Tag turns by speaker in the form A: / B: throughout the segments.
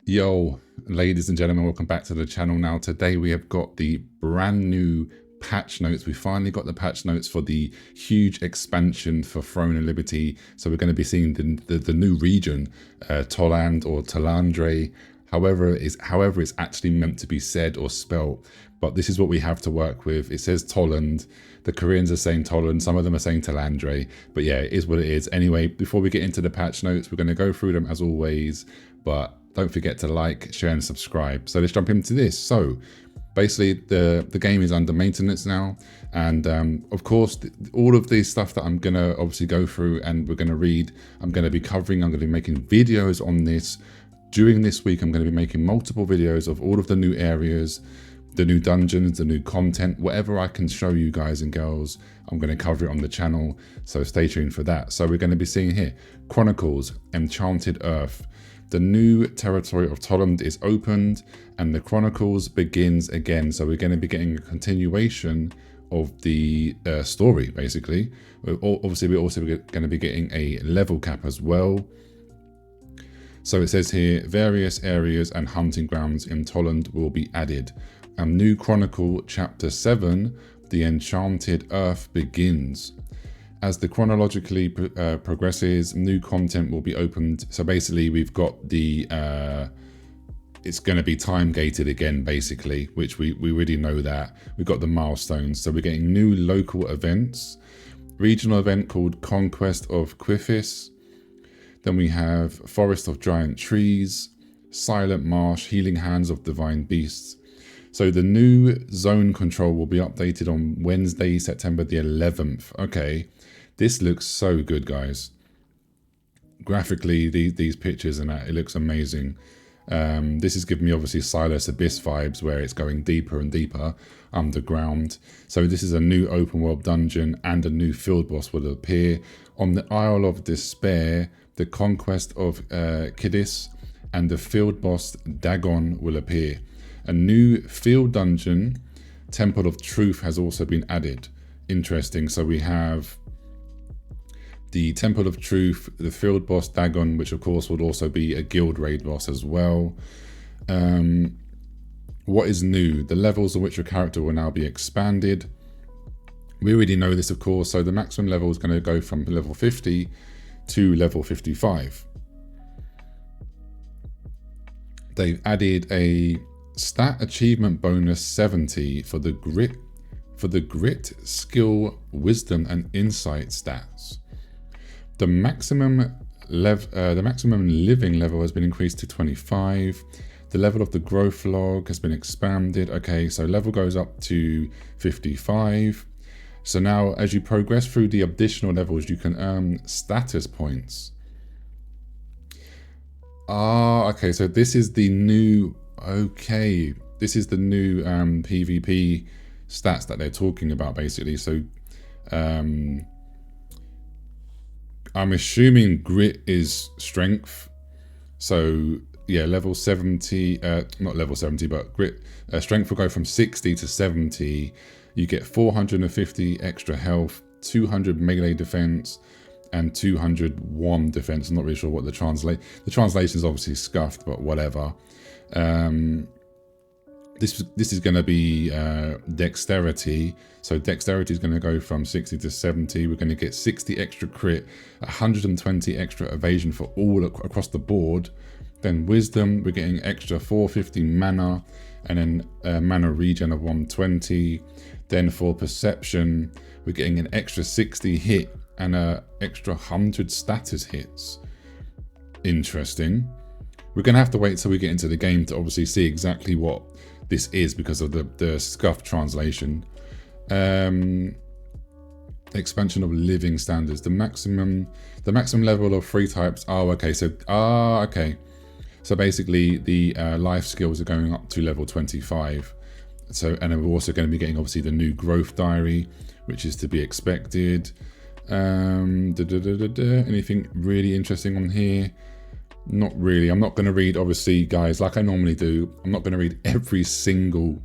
A: Yo, ladies and gentlemen, welcome back to the channel. Now today we have got the brand new patch notes. We finally got the patch notes for the huge expansion for Throne of Liberty. So we're going to be seeing the new region, Toland or Talandre, however it's actually meant to be said or spelt. But this is what we have to work with. It says Toland. The Koreans are saying Toland. Some of them are saying Talandre. But yeah, it is what it is. Anyway, before we get into the patch notes, we're going to go through them as always. But don't forget to like, share and subscribe. So let's jump into this. So basically the game is under maintenance now. And of course, all of this stuff that I'm going to obviously go through and we're going to read, I'm going to be covering, I'm going to be making videos on this. During this week, I'm going to be making multiple videos of all of the new areas, the new dungeons, the new content, whatever I can show you guys and girls, I'm going to cover it on the channel. So stay tuned for that. So we're going to be seeing here, Chronicles, Enchanted Earth. The new territory of Toland is opened and the Chronicles begins again. So we're going to be getting a continuation of the story, basically. Obviously, we're also going to be getting a level cap as well. So it says here, various areas and hunting grounds in Toland will be added. New Chronicle Chapter 7, The Enchanted Earth begins. As the chronologically progresses, new content will be opened. So basically we've got the, it's going to be time gated again, basically, which we already know that. We've got the milestones. So we're getting new local events, regional event called Conquest of Quifis. Then we have Forest of Giant Trees, Silent Marsh, Healing Hands of Divine Beasts. So the new zone control will be updated on Wednesday, September the 11th. Okay, this looks so good, guys. Graphically, these pictures and that, it looks amazing. This is giving me obviously Silas Abyss vibes, where it's going deeper and deeper underground. So this is a new open world dungeon and a new field boss will appear. On the Isle of Despair, the Conquest of Kidis and the field boss Dagon will appear. A new field dungeon, Temple of Truth, has also been added. Interesting. So we have the Temple of Truth, the field boss Dagon, which of course would also be a guild raid boss as well. What is new? The levels on which your character will now be expanded. We already know this, of course. So the maximum level is going to go from level 50 to level 55. They've added a stat achievement bonus 70 for the grit, skill, wisdom, and insight stats. The maximum living level has been increased to 25. The level of the growth log has been expanded. Okay, so level goes up to 55. So now, as you progress through the additional levels, you can earn status points. Okay, so this is the new. Okay, this is the new PvP stats that they're talking about, basically. So I'm assuming grit is strength. So yeah, level 70, not level 70, but grit strength will go from 60 to 70. You get 450 extra health, 200 melee defense, and 200 wand defense. I'm not really sure what the translation is, obviously scuffed, but whatever. This is going to be dexterity. So dexterity is going to go from 60 to 70. We're going to get 60 extra crit, 120 extra evasion for all across the board. Then wisdom, we're getting extra 450 mana, and then mana regen of 120. Then for perception, we're getting an extra 60 hit and an extra 100 status hits. Interesting. We're going to have to wait till we get into the game to obviously see exactly what this is because of the scuffed translation. Expansion of living standards. The maximum level of 3 types. Oh, okay. So, okay. So basically the life skills are going up to level 25. So, and then we're also going to be getting obviously the new growth diary, which is to be expected. Anything really interesting on here? Not really. I'm not going to read, obviously, guys, like I normally do. I'm not going to read every single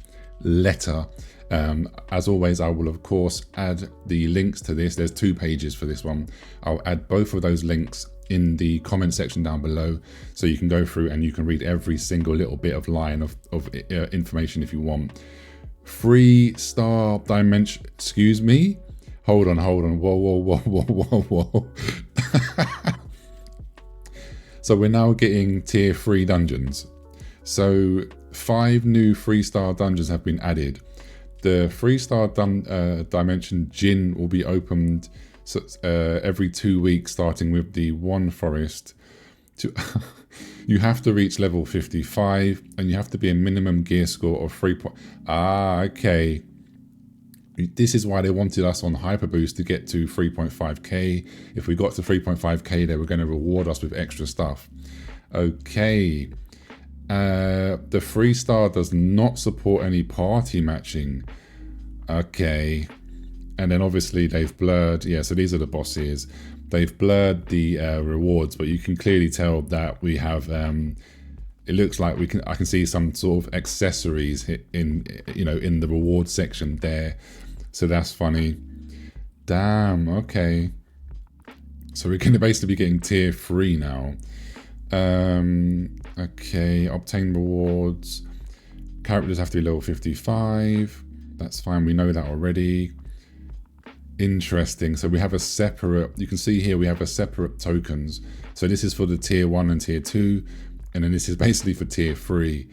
A: letter. As always, I will, of course, add the links to this. There's 2 pages for this one. I'll add both of those links in the comment section down below, so you can go through and you can read every single little bit of line of information if you want. 3-star dimension, excuse me, hold on, whoa. So we're now getting tier 3 dungeons. So 5 new 3-star dungeons have been added. The 3-star dimension Jinn will be opened every 2 weeks, starting with the one forest. You have to reach level 55, and you have to be a minimum gear score of 3. Okay. This is why they wanted us on Hyperboost to get to 3.5k. If we got to 3.5k, they were going to reward us with extra stuff. Okay. The 3-star does not support any party matching. Okay. And then obviously they've blurred, yeah, so these are the bosses. They've blurred the rewards, but you can clearly tell that we have, it looks like I can see some sort of accessories in the reward section there. So that's funny. Damn, okay. So we're going to basically be getting tier 3 now. Okay, obtain rewards. Characters have to be level 55. That's fine, we know that already. Interesting. So we have a separate, you can see here we have a separate tokens. So this is for the tier 1 and tier 2, and then this is basically for tier 3.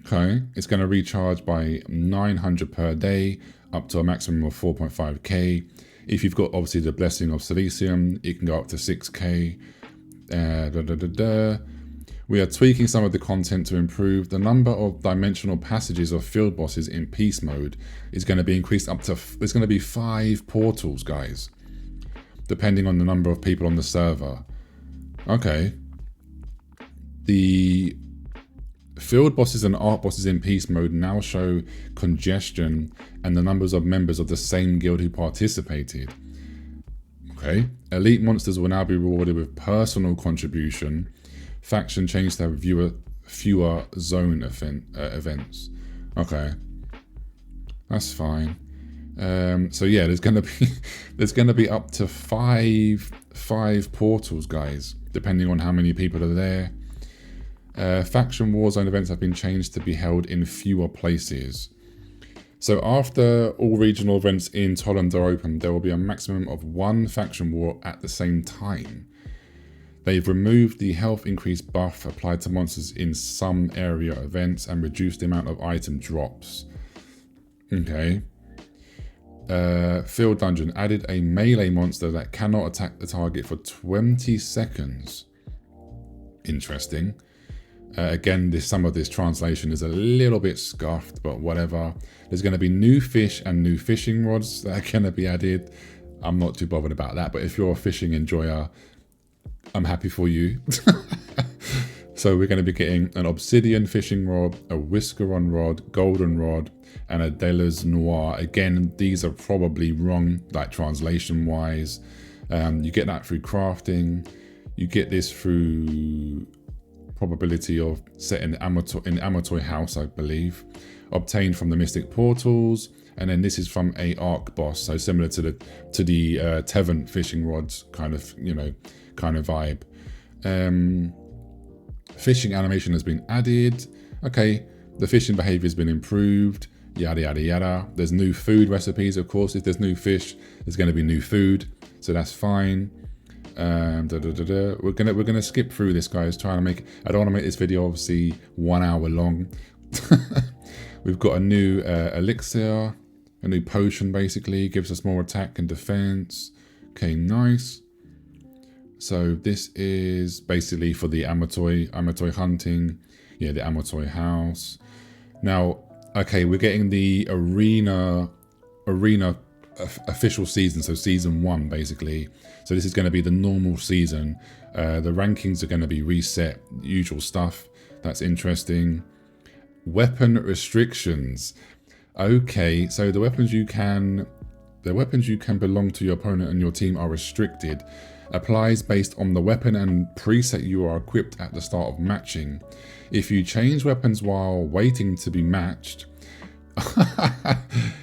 A: Okay, it's going to recharge by 900 per day, up to a maximum of 4.5k. If you've got obviously the Blessing of Silesium, it can go up to 6k. We are tweaking some of the content to improve. The number of dimensional passages of field bosses in peace mode is going to be increased up to, there's going to be 5 portals, guys, depending on the number of people on the server. Okay. The field bosses and art bosses in peace mode now show congestion and the numbers of members of the same guild who participated. Okay. Elite monsters will now be rewarded with personal contribution. Faction change to have fewer zone events. Okay, that's fine. So yeah, there's gonna be up to five portals, guys, depending on how many people are there. Faction Warzone events have been changed to be held in fewer places. So after all regional events in Tolland are open, there will be a maximum of 1 faction war at the same time. They've removed the health increase buff applied to monsters in some area events and reduced the amount of item drops. Okay. Field Dungeon added a melee monster that cannot attack the target for 20 seconds. Interesting. Again, some of this translation is a little bit scuffed, but whatever. There's going to be new fish and new fishing rods that are going to be added. I'm not too bothered about that, but if you're a fishing enjoyer, I'm happy for you. So we're going to be getting an obsidian fishing rod, a whiskeron rod, golden rod, and a Delas Noir. Again, these are probably wrong, like translation wise. You get that through crafting. You get this through probability of set in Amatoi house, I believe. Obtained from the Mystic Portals. And then this is from a Arc boss, so similar to the Tevent fishing rods kind of, kind of vibe. Fishing animation has been added. Okay, the fishing behavior has been improved. Yada yada yada. There's new food recipes, of course. If there's new fish, there's going to be new food, so that's fine. We're gonna skip through this, guys. Trying to make. I don't want to make this video obviously 1 hour long. We've got a new elixir, a new potion. Basically, gives us more attack and defense. Okay, nice. So this is basically for the Amatoi hunting. Yeah, the Amatoi house. Now, okay, we're getting the arena official season, so season 1 basically. So this is going to be the normal season. The rankings are going to be reset, usual stuff. That's interesting. Weapon restrictions. Okay, so the weapons you can belong to your opponent and your team are restricted. Applies based on the weapon and preset you are equipped at the start of matching. If you change weapons while waiting to be matched,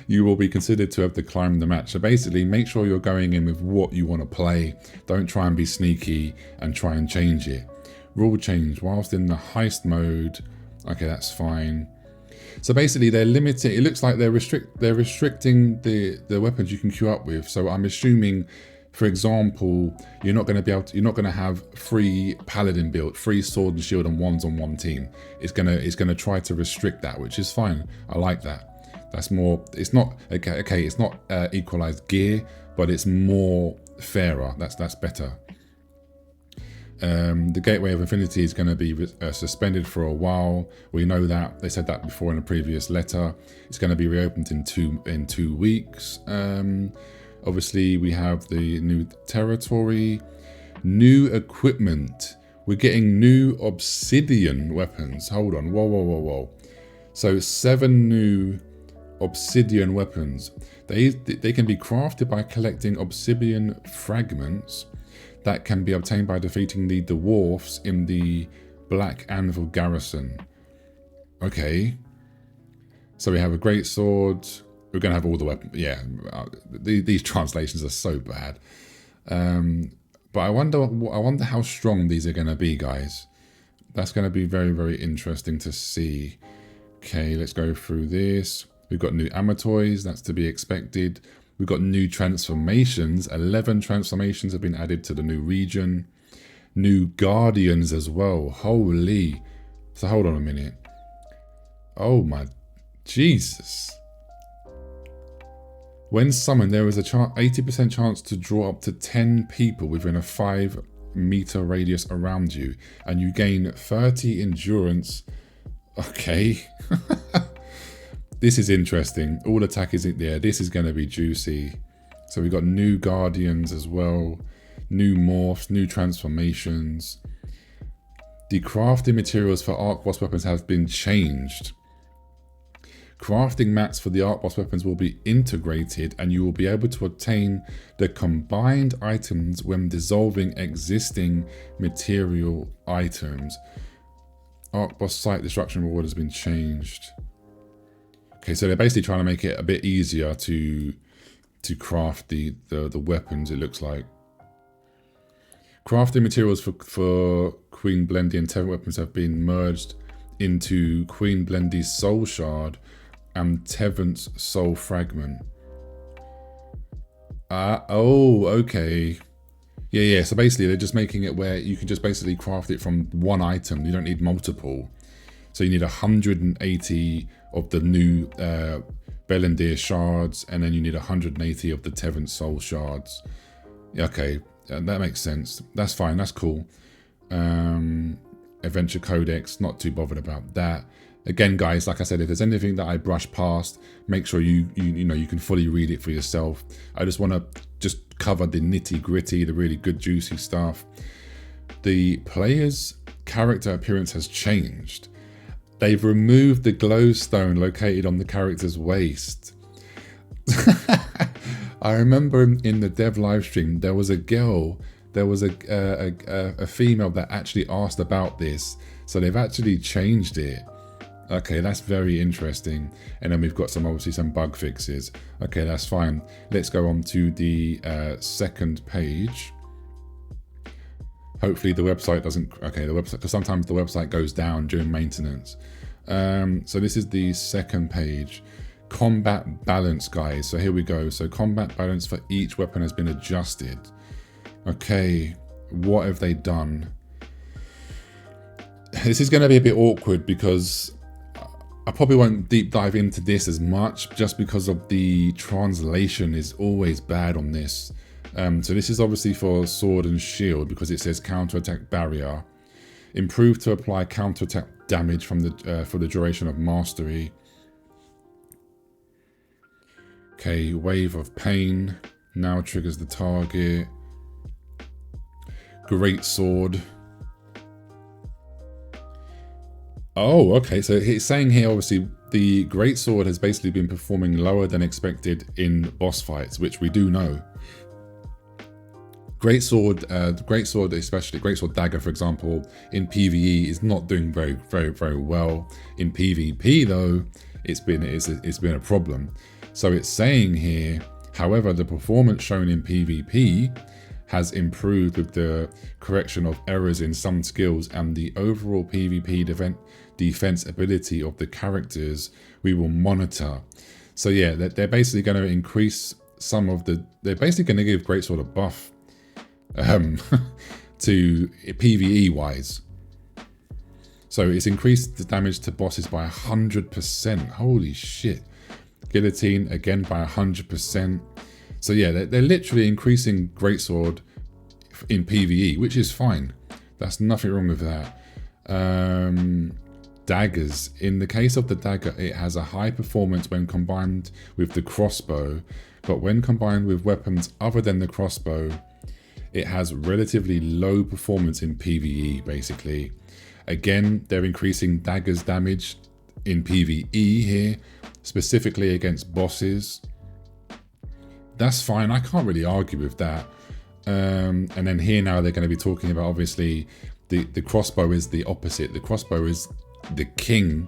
A: you will be considered to have declined the match. So basically, make sure you're going in with what you want to play. Don't try and be sneaky and try and change it. Rule change whilst in the heist mode. Okay, that's fine. So basically, they're limiting. It looks like they're restricting the weapons you can queue up with. So I'm assuming, for example, you're not going to have 3 paladin build, 3 sword and shield and wands on one team. It's gonna try to restrict that, which is fine. I like that. That's more. It's not okay. It's not equalized gear, but it's more fairer. That's better. The Gateway of Infinity is going to be suspended for a while. We know that. They said that before in a previous letter. It's going to be reopened in 2 weeks. Obviously, we have the new territory, new equipment. We're getting new obsidian weapons. Hold on. Whoa. So 7 new obsidian weapons. They can be crafted by collecting obsidian fragments that can be obtained by defeating the dwarfs in the Black Anvil garrison. Okay. So we have a great sword. We're going to have all the weapons. Yeah, these translations are so bad. But I wonder how strong these are going to be, guys. That's going to be very, very interesting to see. Okay, let's go through this. We've got new Amatoys. That's to be expected. We've got new transformations. 11 transformations have been added to the new region. New Guardians as well. Holy. So hold on a minute. Oh my Jesus. When summoned, there is a 80% chance to draw up to 10 people within a 5-meter radius around you. And you gain 30 endurance. Okay. This is interesting. All attack is in there. This is going to be juicy. So we've got new Guardians as well. New morphs, new transformations. The crafting materials for Arc Boss weapons have been changed. Crafting mats for the Arc Boss weapons will be integrated and you will be able to obtain the combined items when dissolving existing material items. Arc Boss site destruction reward has been changed. Okay, so they're basically trying to make it a bit easier to craft the weapons, it looks like. Crafting materials for Queen Blendy and Tevent weapons have been merged into Queen Blendy's Soul Shard and Tevent's Soul Fragment. Oh, okay. Yeah, so basically they're just making it where you can just basically craft it from one item. You don't need multiple. So you need 180 of the new Belendir shards, and then you need 180 of the Tevent Soul shards. Yeah, okay, that makes sense. That's fine, that's cool. Adventure Codex, not too bothered about that. Again, guys, like I said, if there's anything that I brush past, make sure you can fully read it for yourself. I just want to just cover the nitty gritty, the really good juicy stuff. The player's character appearance has changed. They've removed the glowstone located on the character's waist. I remember in the dev livestream, there was a girl, there was a female that actually asked about this. So they've actually changed it. Okay, that's very interesting. And then we've got obviously some bug fixes. Okay, that's fine. Let's go on to the second page. Hopefully the website doesn't, okay, the website, because sometimes the website goes down during maintenance. So this is the second page. Combat balance, guys. So here we go. So combat balance for each weapon has been adjusted. Okay, what have they done? This is going to be a bit awkward because I probably won't deep dive into this as much just because of the translation is always bad on this. So this is obviously for sword and shield because it says counterattack barrier. Improved to apply counterattack damage from the for the duration of mastery. Okay, wave of pain now triggers the target. Great sword. Oh, okay. So it's saying here, obviously, the great sword has basically been performing lower than expected in boss fights, which we do know. Great sword, especially great sword dagger, for example, in PvE is not doing very well. In PvP, though, it's been a problem. So it's saying here, however, the performance shown in PvP has improved with the correction of errors in some skills and the overall PvP defense ability of the characters we will monitor. So yeah, they're basically going to increase some of the, they're basically going to give greatsword a buff to PvE wise. So it's increased the damage to bosses by 100%. Holy shit. Guillotine again by 100%. So yeah, they're literally increasing greatsword in PvE, which is fine. That's nothing wrong with that. Daggers. In the case of the dagger, it has a high performance when combined with the crossbow, but when combined with weapons other than the crossbow, it has relatively low performance in PvE, basically. Again, they're increasing daggers damage in PvE here, specifically against bosses. That's fine, I can't really argue with that. And then here now they're going to be talking about, obviously, the crossbow is the opposite. The crossbow is the king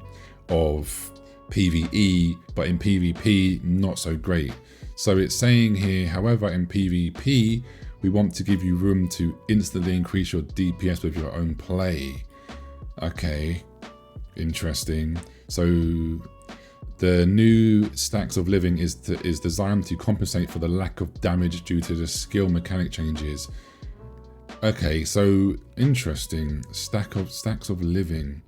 A: of PvE, but in PvP, not so great. So it's saying here, however, in PvP, we want to give you room to instantly increase your DPS with your own play. Okay, interesting. So the new stacks of living is designed to compensate for the lack of damage due to the skill mechanic changes. Okay, so interesting. Stacks of living.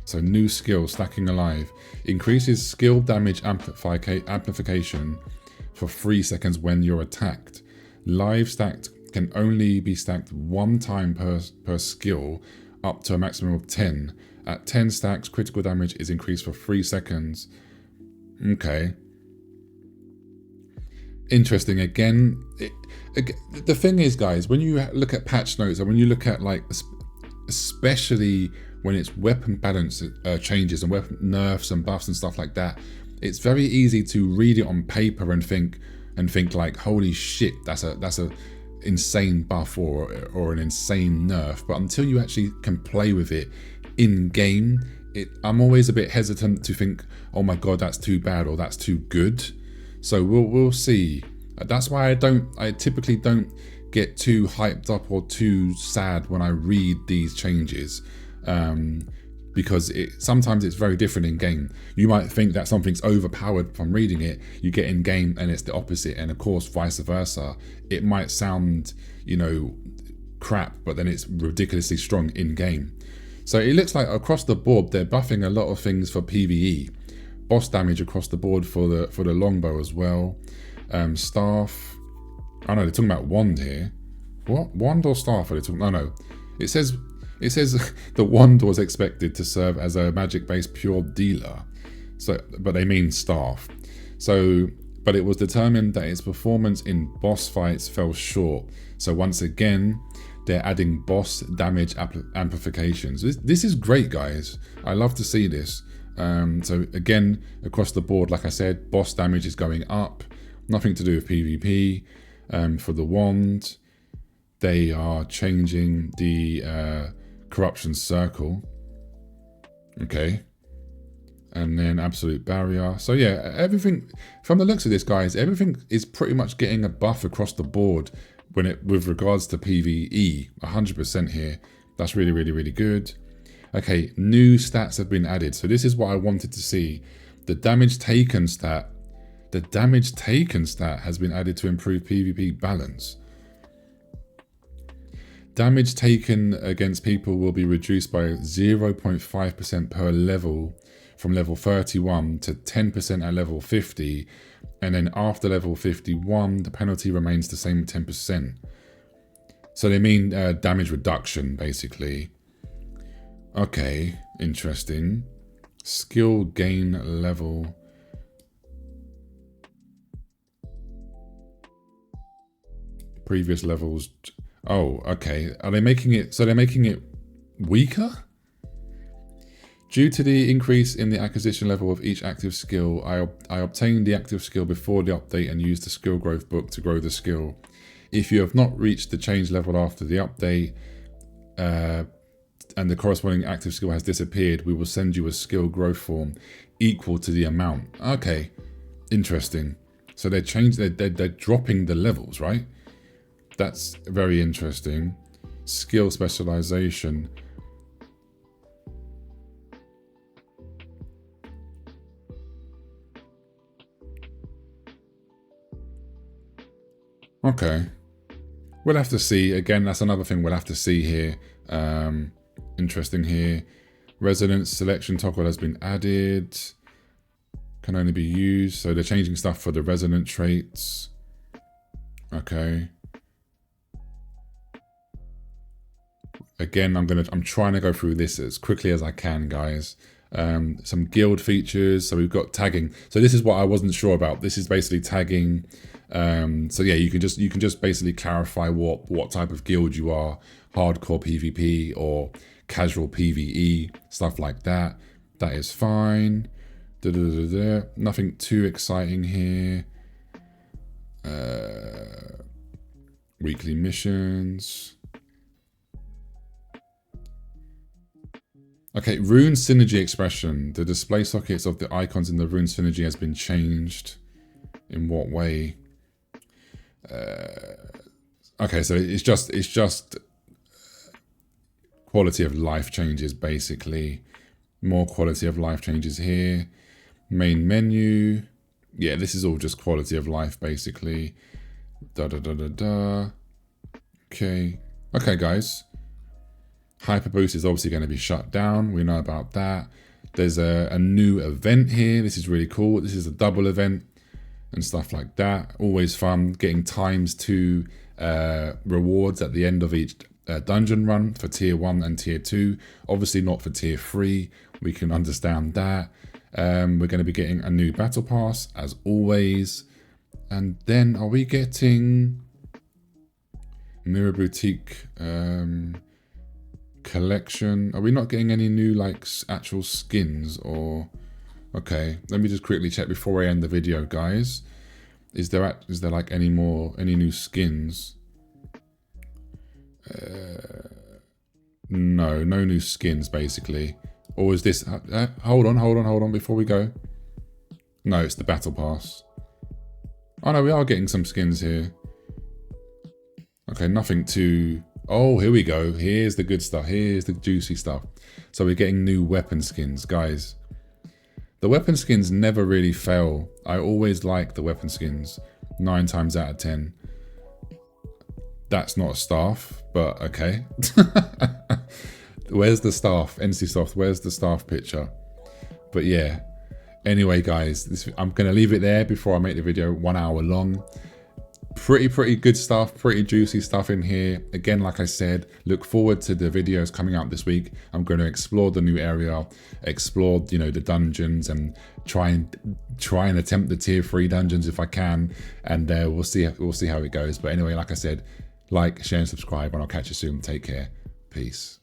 A: So new skill, stacking alive, increases skill damage amplification for 3 seconds when you're attacked. Live stacked can only be stacked 1 time per skill, up to a maximum of 10. At 10 stacks, critical damage is increased for 3 seconds. Okay. Interesting. Again, the thing is, guys, when you look at patch notes and when you look at, like, especially when it's weapon balance changes and weapon nerfs and buffs and stuff like that, it's very easy to read it on paper and think like, holy shit, that's a insane buff or an insane nerf. But until you actually can play with it in game, I'm always a bit hesitant to think, oh my god, that's too bad or that's too good. So we'll see. That's why I typically don't get too hyped up or too sad when I read these changes, because sometimes it's very different in game. You might think that something's overpowered from reading it, you get in game and it's the opposite, and of course vice versa. It might sound, you know, crap, but then it's ridiculously strong in game. So it looks like across the board they're buffing a lot of things for PvE. Boss damage across the board for the longbow as well. Staff. I know they're talking about wand here. What? Wand or staff are they talking? No. It says the wand was expected to serve as a magic-based pure dealer. So, but they mean staff. So, but it was determined that its performance in boss fights fell short. So once again, they're adding boss damage amplifications. This is great, guys. I love to see this. So again, across the board, like I said, boss damage is going up. Nothing to do with PvP. For the wand, they are changing the corruption circle. Okay. And then absolute barrier. So yeah, everything from the looks of this, guys, everything is pretty much getting a buff across the board with regards to PvE. 100% here. That's really, really, really good. Okay, new stats have been added. So this is what I wanted to see. The damage taken stat. The damage taken stat has been added to improve PvP balance. Damage taken against people will be reduced by 0.5% per level from level 31 to 10% at level 50. And then after level 51, the penalty remains the same 10%. So they mean damage reduction, basically. Okay, interesting. Skill gain level. Previous levels. Oh, okay. Are they making it, so they're making it weaker? Due to the increase in the acquisition level of each active skill, I obtained the active skill before the update and used the skill growth book to grow the skill. If you have not reached the change level after the update, and the corresponding active skill has disappeared, we will send you a skill growth form equal to the amount. Okay, interesting. So they're dropping the levels, right? That's very interesting. Skill specialization. Okay. We'll have to see. Again, that's another thing we'll have to see here. Interesting here. Resonance selection toggle has been added. Can only be used. So they're changing stuff for the resonant traits. Okay. Again, I'm trying to go through this as quickly as I can, guys. Some guild features. So we've got tagging. So this is what I wasn't sure about. This is basically tagging. So yeah, you can just basically clarify what type of guild you are, hardcore PvP or casual PvE, stuff like that. That is fine. Nothing too exciting here. Weekly missions. Okay, rune synergy expression. The display sockets of the icons in the rune synergy has been changed. In what way? Okay, so it's just quality of life changes, basically. More quality of life changes here. Main menu. Yeah, this is all just quality of life, basically. Okay. Okay, guys. Hyper Boost is obviously going to be shut down. We know about that. There's a new event here. This is really cool. This is a double event and stuff like that. Always fun. Getting ×2 rewards at the end of each dungeon run for tier 1 and tier 2. Obviously not for tier 3. We can understand that. We're going to be getting a new battle pass as always. And then are we getting Mirror Boutique collection? Are we not getting any new like actual skins or... Okay, let me just quickly check before I end the video, guys. Is there like any new skins? No new skins basically. Or is this hold on before we go. No, it's the battle pass. Oh no, we are getting some skins here. Okay, nothing too... Oh, here we go. Here's the good stuff. Here's the juicy stuff. So we're getting new weapon skins, guys. The weapon skins never really fail. I always like the weapon skins 9 times out of 10. That's not a staff, but okay. Where's the staff? NCSoft, where's the staff picture? But yeah. Anyway, guys, I'm going to leave it there before I make the video 1 hour long. Pretty good stuff, pretty juicy stuff in here. Again, like I said, look forward to the videos coming out this week. I'm going to explore the new area, explore, you know, the dungeons, and try and attempt the tier 3 dungeons if I can, and we'll see how it goes. But anyway, like I said, like, share and subscribe, and I'll catch you soon. Take care. Peace.